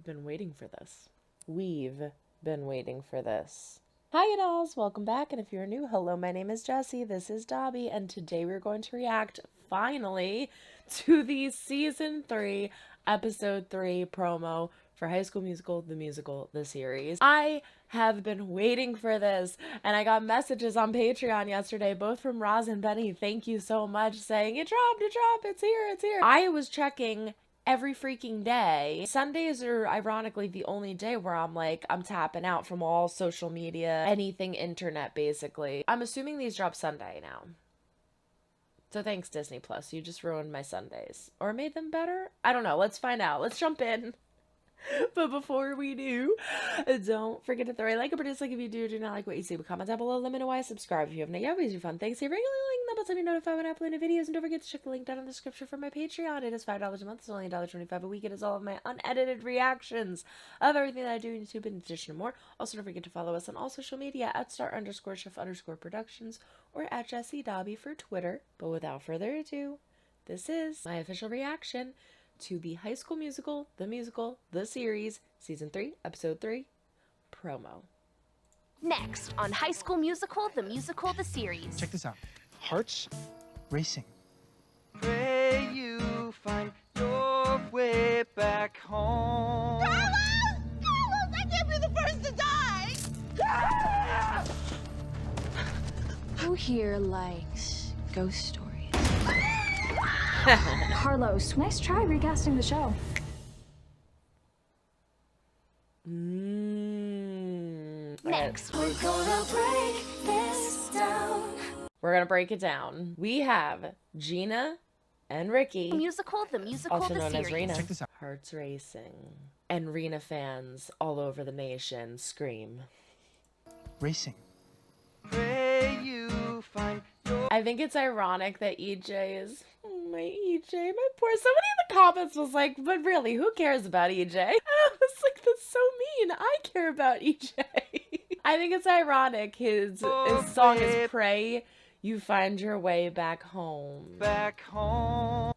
been waiting for this. We've been waiting for this. Hi, dolls. Welcome back. And if you're new, hello, my name is Jessie. This is Dobby. And today we're going to react, finally, to the Season 3, Episode 3 promo for High School Musical, the musical, the series. I have been waiting for this, and I got messages on Patreon yesterday, both from Roz and Benny. Thank you so much, saying, it dropped, it's here. I was checking every freaking day. Sundays are ironically the only day where I'm tapping out from all social media, anything internet, basically. I'm assuming these drop Sunday now. So thanks, Disney Plus. You just ruined my Sundays. Or made them better? I don't know. Let's find out. Let's jump in. But before we do, don't forget to throw a like or dislike if you do not like what you see. But comment down below, let me know why. Subscribe if you have not yet. Always do fun things. Say regularly link that bell to be notified when I upload new videos. And don't forget to check the link down in the description for my Patreon. It is $5 a month. It's only $1.25 a week. It is all of my unedited reactions of everything that I do on YouTube in addition to more. Also, don't forget to follow us on all social media at star_chef_productions or at Jessie Dobby for Twitter. But without further ado, this is my official reaction to the High School Musical, the series, Season 3, Episode 3, promo. Next on High School Musical, the series. Check this out. Hearts racing. Pray you find your way back home. Carlos! Carlos! I can't be the first to die! Who here likes ghost stories? Carlos, nice try recasting the show. Next, We're gonna break this down. We're gonna break it down. We have Gina and Ricky, the musical, also the known series. as Rena. Check this out. Hearts racing. And Rena fans all over the nation scream. Racing. Pray you find your I think it's ironic that EJ is... Oh, my EJ, my poor... Somebody in the comments was like, but really, who cares about EJ? And I was like, that's so mean. I care about EJ. I think it's ironic. His song is Pray You Find Your Way Back Home. back home.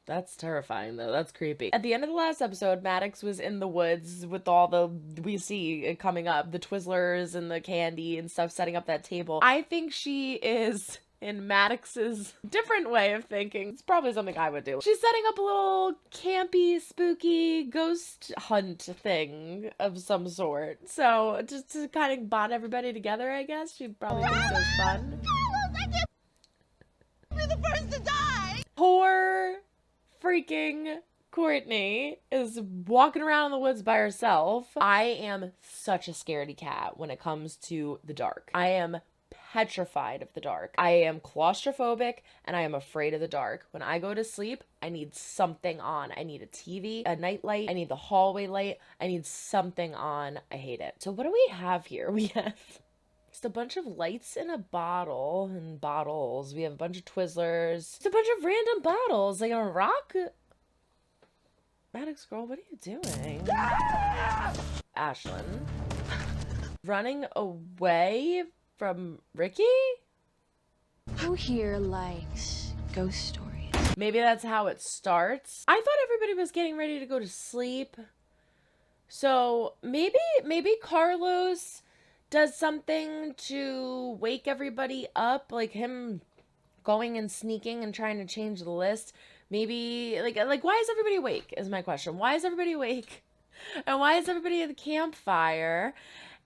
That's terrifying, though. That's creepy. At the end of the last episode, Maddox was in the woods with all the, we see coming up, the Twizzlers and the candy and stuff, setting up that table. I think she is, in Maddox's different way of thinking, it's probably something I would do. She's setting up a little campy, spooky ghost hunt thing of some sort. So, just to kind of bond everybody together, I guess. She probably thinks it's fun. Carlos! I can't be the first to die! Poor freaking Courtney is walking around in the woods by herself. I am such a scaredy cat when it comes to the dark. I am petrified of the dark. I am claustrophobic and I am afraid of the dark. When I go to sleep, I need something on. I need a TV, a nightlight. I need the hallway light. I need something on. I hate it. So what do we have here? We have just a bunch of lights in a bottle and bottles. We have a bunch of Twizzlers. Just a bunch of random bottles. Like a rock. Maddox girl, what are you doing? Ashlyn. Running away from Ricky? Who here likes ghost stories? Maybe that's how it starts. I thought everybody was getting ready to go to sleep. So maybe Carlos does something to wake everybody up, like him going and sneaking and trying to change the list. Maybe like why is everybody awake is my question. Why is everybody awake? And why is everybody at the campfire?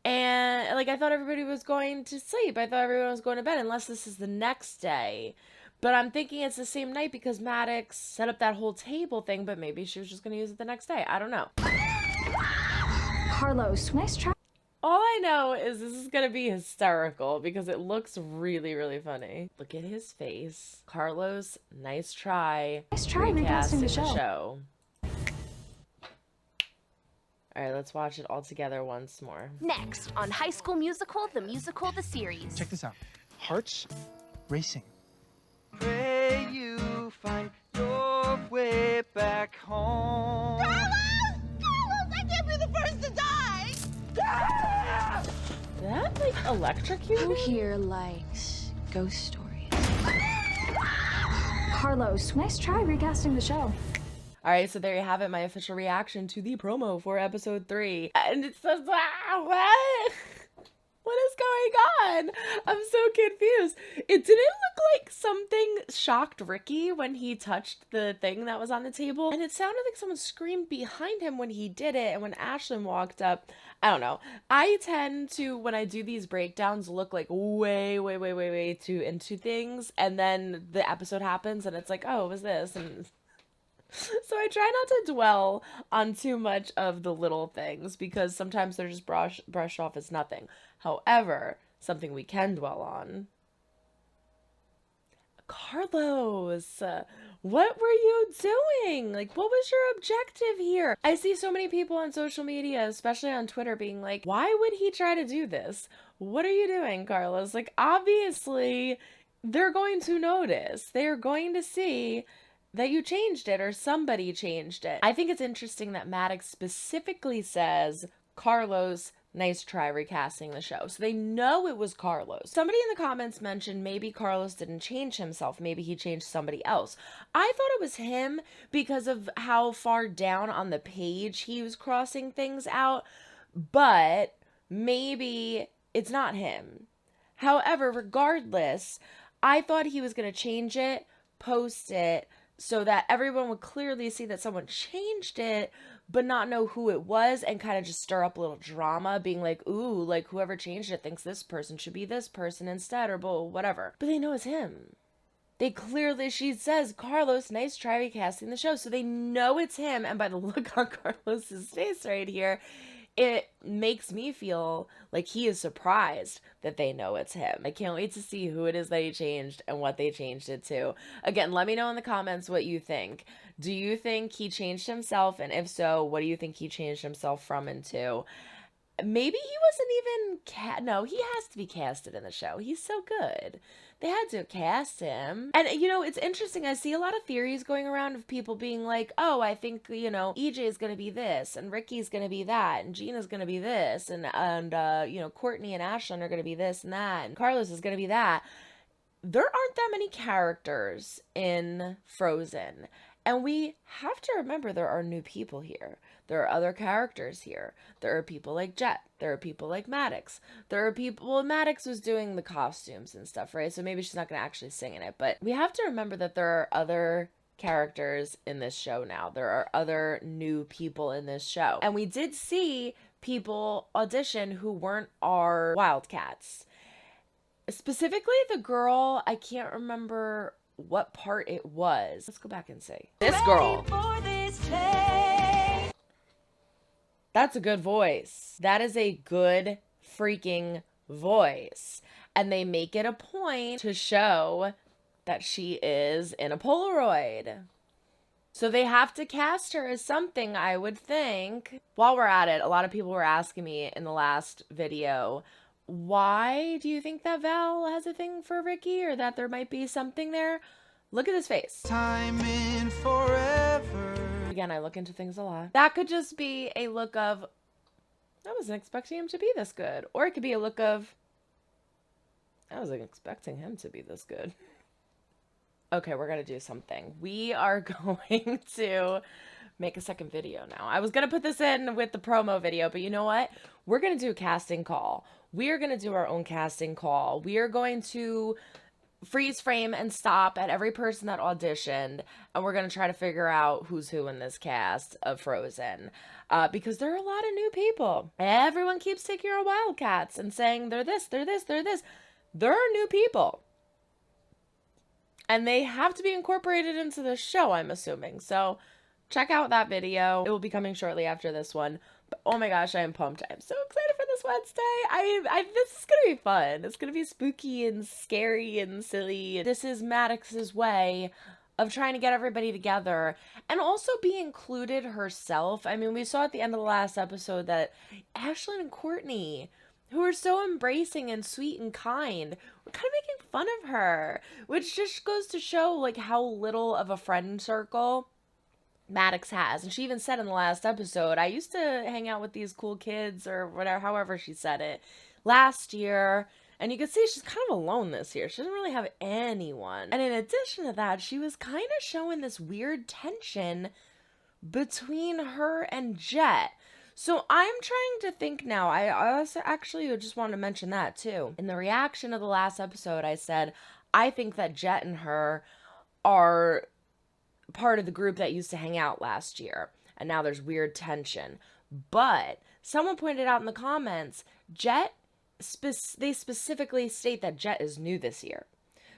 And like I thought everybody was going to sleep. I thought everyone was going to bed unless this is the next day. But I'm thinking it's the same night because Maddox set up that whole table thing, but maybe she was just going to use it the next day. I don't know. Carlos, nice try. All I know is this is going to be hysterical because it looks really, really funny. Look at his face. Carlos, nice try. Nice try recasting the show. All right, let's watch it all together once more. Next on High School Musical, the series. Check this out. Hearts racing. Pray you find your way back home. Carlos! Carlos! I can't be the first to die! Did that like electrocute Who him? here likes ghost stories? Carlos, nice try recasting the show. All right, so there you have it, my official reaction to the promo for episode 3. And it says, what? What is going on? I'm so confused. It didn't look like something shocked Ricky when he touched the thing that was on the table. And it sounded like someone screamed behind him when he did it. And when Ashlyn walked up, I don't know. I tend to, when I do these breakdowns, look like way too into things. And then the episode happens and it's like, oh, it was this. And so I try not to dwell on too much of the little things because sometimes they're just brushed off as nothing. However, something we can dwell on. Carlos, what were you doing? Like, what was your objective here? I see so many people on social media, especially on Twitter, being like, why would he try to do this? What are you doing, Carlos? Like, obviously, they're going to notice. They're going to see that you changed it or somebody changed it. I think it's interesting that Maddox specifically says, Carlos, nice try recasting the show. So they know it was Carlos. Somebody in the comments mentioned maybe Carlos didn't change himself. Maybe he changed somebody else. I thought it was him because of how far down on the page he was crossing things out. But maybe it's not him. However, regardless, I thought he was going to change it, post it, so that everyone would clearly see that someone changed it, but not know who it was and kind of just stir up a little drama, being like, ooh, like whoever changed it thinks this person should be this person instead, or whatever. But they know it's him. They clearly, she says, Carlos, nice try recasting the show. So they know it's him. And by the look on Carlos's face right here, it makes me feel like he is surprised that they know it's him. I can't wait to see who it is that he changed and what they changed it to. Again, let me know in the comments what you think. Do you think he changed himself? And if so, what do you think he changed himself from and to? Maybe he wasn't even no, he has to be casted in the show. He's so good. They had to cast him. And, you know, it's interesting. I see a lot of theories going around of people being like, oh, I think, you know, EJ is going to be this, and Ricky's going to be that, and Gina's going to be this, and you know, Courtney and Ashlyn are going to be this and that, and Carlos is going to be that. There aren't that many characters in Frozen. And we have to remember there are new people here. There are other characters here. There are people like Jet. There are people like Maddox. There are people, well, Maddox was doing the costumes and stuff, right? So maybe she's not going to actually sing in it. But we have to remember that there are other characters in this show now. There are other new people in this show. And we did see people audition who weren't our Wildcats. Specifically, the girl, I can't remember what part it was. Let's go back and see. This girl. That's a good voice. That is a good freaking voice. And they make it a point to show that she is in a Polaroid. So they have to cast her as something, I would think. While we're at it, a lot of people were asking me in the last video, why do you think that Val has a thing for Ricky, or that there might be something there? Look at his face. Time in forever. Again, I look into things a lot. That could just be a look of, I wasn't expecting him to be this good. Or it could be a look of, I wasn't expecting him to be this good. Okay, we're going to do something. We are going to make a second video now. I was going to put this in with the promo video, but you know what? We're going to do a casting call. We are going to do our own casting call. We are going to freeze frame and stop at every person that auditioned, and we're going to try to figure out who's who in this cast of Frozen, because there are a lot of new people. Everyone keeps taking our Wildcats and saying they're this, they're this, they're this. There are new people, and they have to be incorporated into the show, I'm assuming. So check out that video. It will be coming shortly after this one. But oh my gosh, I am pumped. I'm so excited for this Wednesday. This is going to be fun. It's going to be spooky and scary and silly. This is Maddox's way of trying to get everybody together and also be included herself. I mean, we saw at the end of the last episode that Ashlyn and Courtney, who are so embracing and sweet and kind, were kind of making fun of her, which just goes to show like how little of a friend circle Maddox has. And she even said in the last episode, I used to hang out with these cool kids, or whatever, however she said it, last year. And you can see she's kind of alone this year. She doesn't really have anyone. And in addition to that, she was kind of showing this weird tension between her and Jet. So I'm trying to think now. I also actually just want to mention that too. In the reaction of the last episode, I said, I think that Jet and her are part of the group that used to hang out last year. And now there's weird tension. But someone pointed out in the comments, they specifically state that Jet is new this year.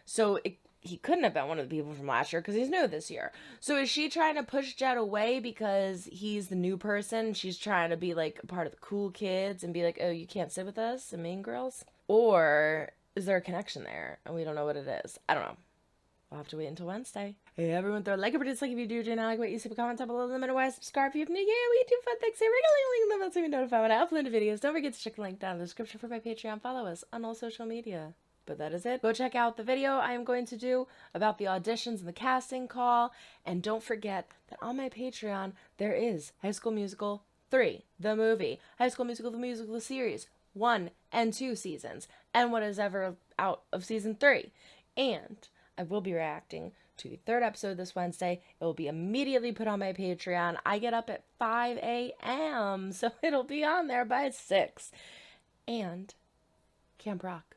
So he couldn't have been one of the people from last year because he's new this year. So is she trying to push Jet away because he's the new person? She's trying to be like a part of the cool kids and be like, oh, you can't sit with us and Mean Girls? Or is there a connection there and we don't know what it is? I don't know. We'll have to wait until Wednesday. Hey, everyone, throw a like or dislike if you do not like what you see. Comment down below. Limit why subscribe if you have new. Yeah, we do fun things. Say regularly link in the bell so you notify when I upload videos. Don't forget to check the link down in the description for my Patreon. Follow us on all social media. But that is it. Go check out the video I am going to do about the auditions and the casting call. And don't forget that on my Patreon, there is High School Musical 3, the movie. High School Musical, the musical series, 1 and 2 seasons. And what is ever out of season 3. And I will be reacting to the 3rd episode this Wednesday. It will be immediately put on my Patreon. I get up at 5 a.m., so it'll be on there by 6. And Camp Rock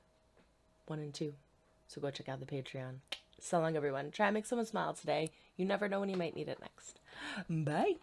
1 and 2. So go check out the Patreon. So long, everyone. Try and make someone smile today. You never know when you might need it next. Bye.